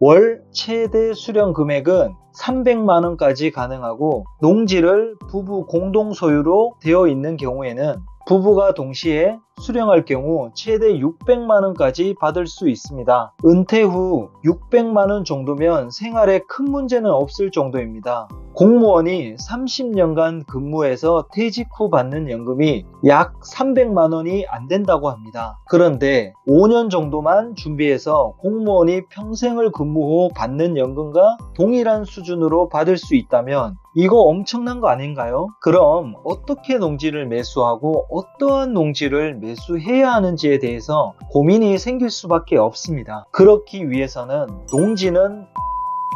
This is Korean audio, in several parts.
월 최대 수령 금액은 300만원까지 가능하고 농지를 부부 공동 소유로 되어 있는 경우에는 부부가 동시에 수령할 경우 최대 600만원까지 받을 수 있습니다. 은퇴 후 600만원 정도면 생활에 큰 문제는 없을 정도입니다. 공무원이 30년간 근무해서 퇴직 후 받는 연금이 약 300만원이 안 된다고 합니다. 그런데 5년 정도만 준비해서 공무원이 평생을 근무 후 받는 연금과 동일한 수준으로 받을 수 있다면 이거 엄청난 거 아닌가요? 그럼 어떻게 농지를 매수하고 어떠한 농지를 매수해야 하는지에 대해서 고민이 생길 수밖에 없습니다. 그렇기 위해서는 농지는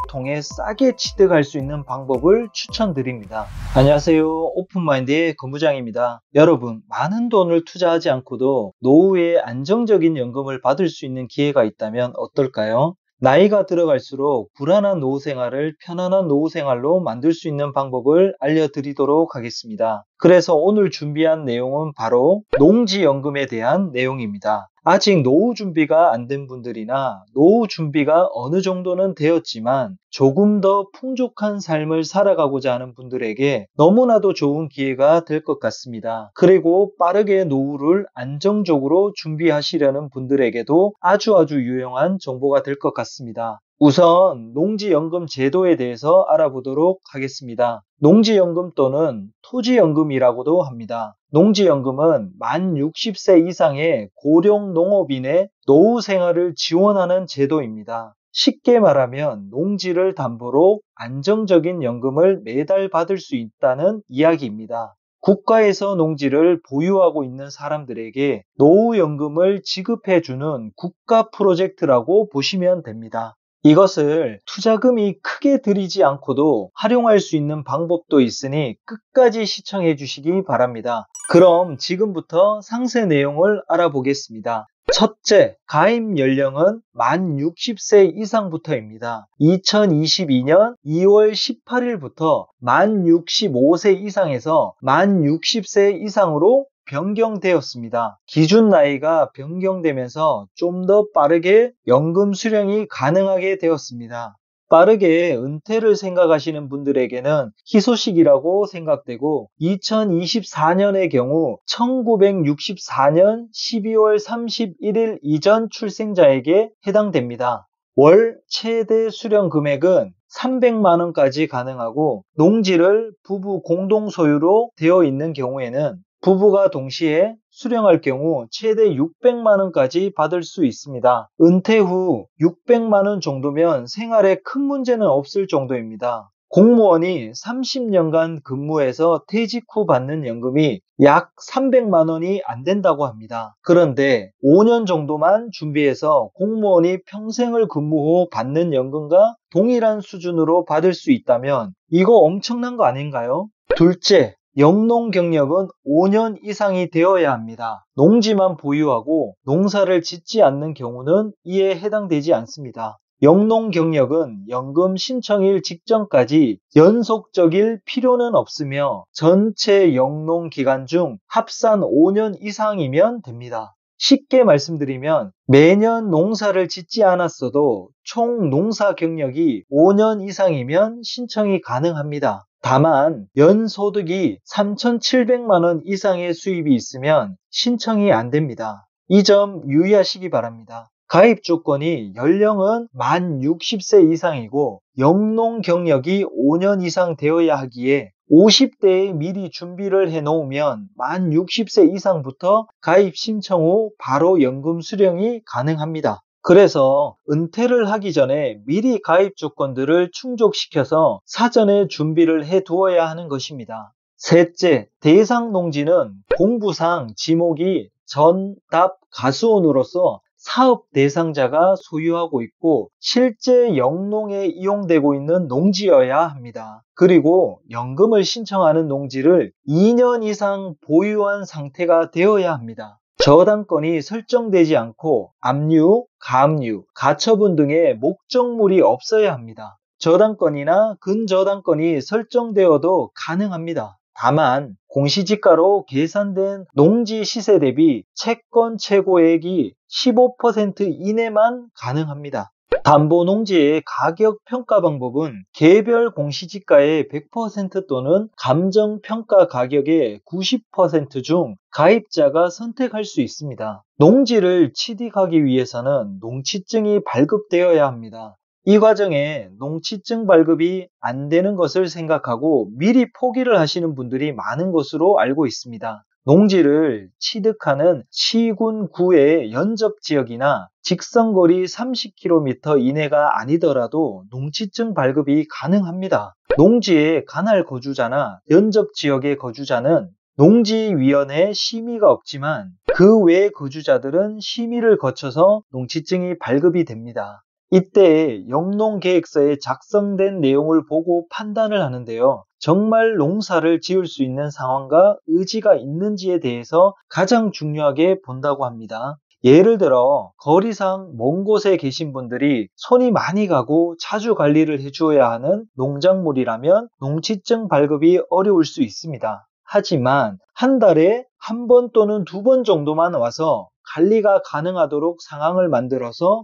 통해 싸게 취득할 수 있는 방법을 추천드립니다. 안녕하세요. 오픈마인드의 건부장입니다. 여러분, 많은 돈을 투자하지 않고도 노후에 안정적인 연금을 받을 수 있는 기회가 있다면 어떨까요? 나이가 들어갈수록 불안한 노후 생활을 편안한 노후 생활로 만들 수 있는 방법을 알려드리도록 하겠습니다. 그래서 오늘 준비한 내용은 바로 농지연금에 대한 내용입니다. 아직 노후 준비가 안 된 분들이나 노후 준비가 어느 정도는 되었지만 조금 더 풍족한 삶을 살아가고자 하는 분들에게 너무나도 좋은 기회가 될 것 같습니다. 그리고 빠르게 노후를 안정적으로 준비하시려는 분들에게도 아주 유용한 정보가 될 것 같습니다. 우선 농지연금 제도에 대해서 알아보도록 하겠습니다. 농지연금 또는 토지연금이라고도 합니다. 농지연금은 만 60세 이상의 고령 농업인의 노후 생활을 지원하는 제도입니다. 쉽게 말하면 농지를 담보로 안정적인 연금을 매달 받을 수 있다는 이야기입니다. 국가에서 농지를 보유하고 있는 사람들에게 노후연금을 지급해주는 국가 프로젝트라고 보시면 됩니다. 이것을 투자금이 크게 들이지 않고도 활용할 수 있는 방법도 있으니 끝까지 시청해 주시기 바랍니다. 그럼 지금부터 상세 내용을 알아보겠습니다. 첫째, 가입 연령은 만 60세 이상부터입니다. 2022년 2월 18일부터 만 65세 이상에서 만 60세 이상으로 변경되었습니다. 기준 나이가 변경되면서 좀 더 빠르게 연금 수령이 가능하게 되었습니다. 빠르게 은퇴를 생각하시는 분들에게는 희소식이라고 생각되고 2024년의 경우 1964년 12월 31일 이전 출생자에게 해당됩니다. 월 최대 수령 금액은 300만원까지 가능하고 농지를 부부 공동 소유로 되어 있는 경우에는 부부가 동시에 수령할 경우 최대 600만원까지 받을 수 있습니다. 은퇴 후 600만원 정도면 생활에 큰 문제는 없을 정도입니다. 공무원이 30년간 근무해서 퇴직 후 받는 연금이 약 300만원이 안 된다고 합니다. 그런데 5년 정도만 준비해서 공무원이 평생을 근무 후 받는 연금과 동일한 수준으로 받을 수 있다면 이거 엄청난 거 아닌가요? 둘째, 영농 경력은 5년 이상이 되어야 합니다. 농지만 보유하고 농사를 짓지 않는 경우는 이에 해당되지 않습니다. 영농 경력은 연금 신청일 직전까지 연속적일 필요는 없으며 전체 영농 기간 중 합산 5년 이상이면 됩니다. 쉽게 말씀드리면 매년 농사를 짓지 않았어도 총 농사 경력이 5년 이상이면 신청이 가능합니다. 다만 연소득이 3,700만원 이상의 수입이 있으면 신청이 안 됩니다. 이 점 유의하시기 바랍니다. 가입 조건이 연령은 만 60세 이상이고 영농 경력이 5년 이상 되어야 하기에 50대에 미리 준비를 해놓으면 만 60세 이상부터 가입 신청 후 바로 연금 수령이 가능합니다. 그래서 은퇴를 하기 전에 미리 가입 조건들을 충족시켜서 사전에 준비를 해 두어야 하는 것입니다. 셋째, 대상 농지는 공부상 지목이 전, 답, 가수원으로서 사업 대상자가 소유하고 있고 실제 영농에 이용되고 있는 농지여야 합니다. 그리고 연금을 신청하는 농지를 2년 이상 보유한 상태가 되어야 합니다. 저당권이 설정되지 않고 압류, 가압류, 가처분 등의 목적물이 없어야 합니다. 저당권이나 근저당권이 설정되어도 가능합니다. 다만 공시지가로 계산된 농지 시세 대비 채권 최고액이 15% 이내만 가능합니다. 담보농지의 가격 평가 방법은 개별 공시지가의 100% 또는 감정평가 가격의 90% 중 가입자가 선택할 수 있습니다. 농지를 취득하기 위해서는 농취증이 발급되어야 합니다. 이 과정에 농취증 발급이 안 되는 것을 생각하고 미리 포기를 하시는 분들이 많은 것으로 알고 있습니다. 농지를 취득하는 시군 구의 연접 지역이나 직선거리 30km 이내가 아니더라도 농취증 발급이 가능합니다. 농지의 관할 거주자나 연접 지역의 거주자는 농지위원회 심의가 없지만 그 외 거주자들은 심의를 거쳐서 농취증이 발급이 됩니다. 이때 영농계획서에 작성된 내용을 보고 판단을 하는데요. 정말 농사를 지을 수 있는 상황과 의지가 있는지에 대해서 가장 중요하게 본다고 합니다. 예를 들어 거리상 먼 곳에 계신 분들이 손이 많이 가고 자주 관리를 해주어야 하는 농작물이라면 농취증 발급이 어려울 수 있습니다. 하지만 한 달에 한 번 또는 두 번 정도만 와서 관리가 가능하도록 상황을 만들어서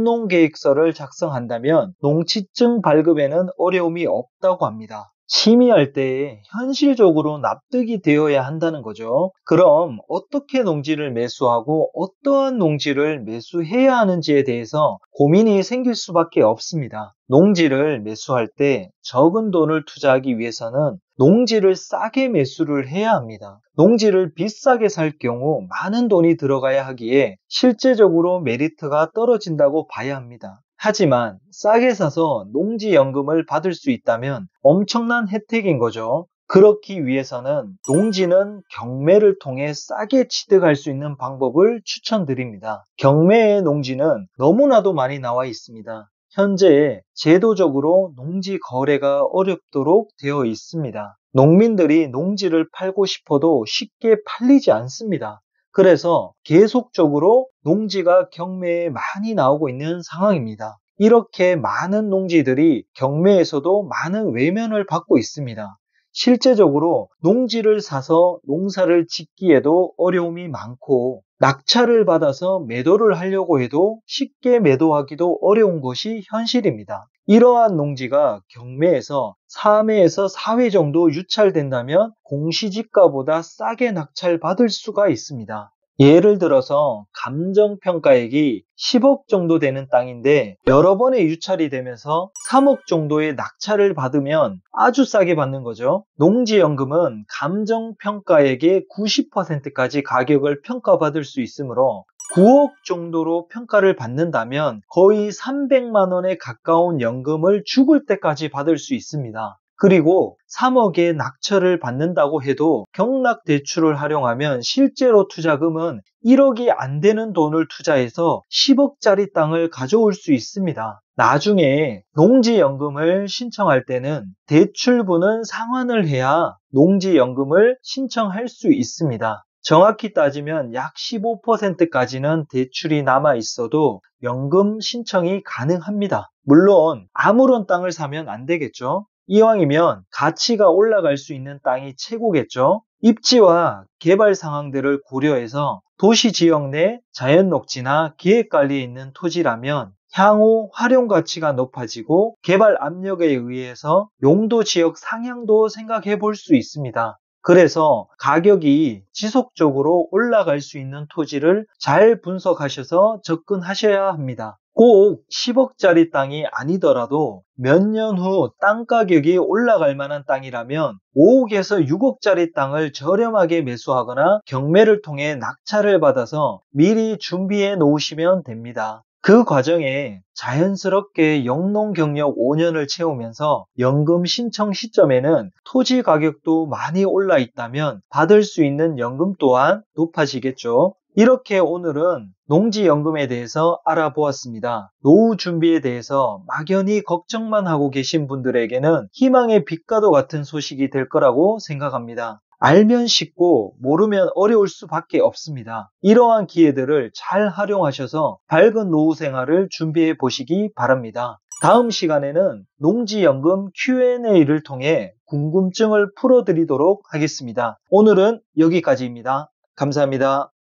영농계획서를 작성한다면 농취증 발급에는 어려움이 없다고 합니다. 심의할 때 현실적으로 납득이 되어야 한다는 거죠. 그럼 어떻게 농지를 매수하고 어떠한 농지를 매수해야 하는지에 대해서 고민이 생길 수밖에 없습니다. 농지를 매수할 때 적은 돈을 투자하기 위해서는 농지를 싸게 매수를 해야 합니다. 농지를 비싸게 살 경우 많은 돈이 들어가야 하기에 실제적으로 메리트가 떨어진다고 봐야 합니다. 하지만 싸게 사서 농지연금을 받을 수 있다면 엄청난 혜택인 거죠. 그렇기 위해서는 농지는 경매를 통해 싸게 취득할 수 있는 방법을 추천드립니다. 경매의 농지는 너무나도 많이 나와 있습니다. 현재 제도적으로 농지 거래가 어렵도록 되어 있습니다. 농민들이 농지를 팔고 싶어도 쉽게 팔리지 않습니다. 그래서 계속적으로 농지가 경매에 많이 나오고 있는 상황입니다. 이렇게 많은 농지들이 경매에서도 많은 외면을 받고 있습니다. 실제적으로 농지를 사서 농사를 짓기에도 어려움이 많고 낙찰을 받아서 매도를 하려고 해도 쉽게 매도하기도 어려운 것이 현실입니다. 이러한 농지가 경매에서 3회에서 4회 정도 유찰된다면 공시지가보다 싸게 낙찰받을 수가 있습니다. 예를 들어서 감정평가액이 10억 정도 되는 땅인데 여러 번의 유찰이 되면서 3억 정도의 낙찰을 받으면 아주 싸게 받는 거죠. 농지연금은 감정평가액의 90%까지 가격을 평가받을 수 있으므로 9억 정도로 평가를 받는다면 거의 300만 원에 가까운 연금을 죽을 때까지 받을 수 있습니다. 그리고 3억의 낙찰을 받는다고 해도 경락대출을 활용하면 실제로 투자금은 1억이 안 되는 돈을 투자해서 10억짜리 땅을 가져올 수 있습니다. 나중에 농지연금을 신청할 때는 대출분은 상환을 해야 농지연금을 신청할 수 있습니다. 정확히 따지면 약 15%까지는 대출이 남아 있어도 연금 신청이 가능합니다. 물론 아무런 땅을 사면 안 되겠죠. 이왕이면 가치가 올라갈 수 있는 땅이 최고겠죠. 입지와 개발 상황들을 고려해서 도시 지역 내 자연녹지나 기획관리에 있는 토지라면 향후 활용 가치가 높아지고 개발 압력에 의해서 용도 지역 상향도 생각해 볼 수 있습니다. 그래서 가격이 지속적으로 올라갈 수 있는 토지를 잘 분석하셔서 접근하셔야 합니다. 꼭 10억짜리 땅이 아니더라도 몇 년 후 땅 가격이 올라갈 만한 땅이라면 5억에서 6억짜리 땅을 저렴하게 매수하거나 경매를 통해 낙찰을 받아서 미리 준비해 놓으시면 됩니다. 그 과정에 자연스럽게 영농 경력 5년을 채우면서 연금 신청 시점에는 토지 가격도 많이 올라 있다면 받을 수 있는 연금 또한 높아지겠죠. 이렇게 오늘은 농지연금에 대해서 알아보았습니다. 노후 준비에 대해서 막연히 걱정만 하고 계신 분들에게는 희망의 빛과도 같은 소식이 될 거라고 생각합니다. 알면 쉽고 모르면 어려울 수밖에 없습니다. 이러한 기회들을 잘 활용하셔서 밝은 노후 생활을 준비해 보시기 바랍니다. 다음 시간에는 농지연금 Q&A를 통해 궁금증을 풀어드리도록 하겠습니다. 오늘은 여기까지입니다. 감사합니다.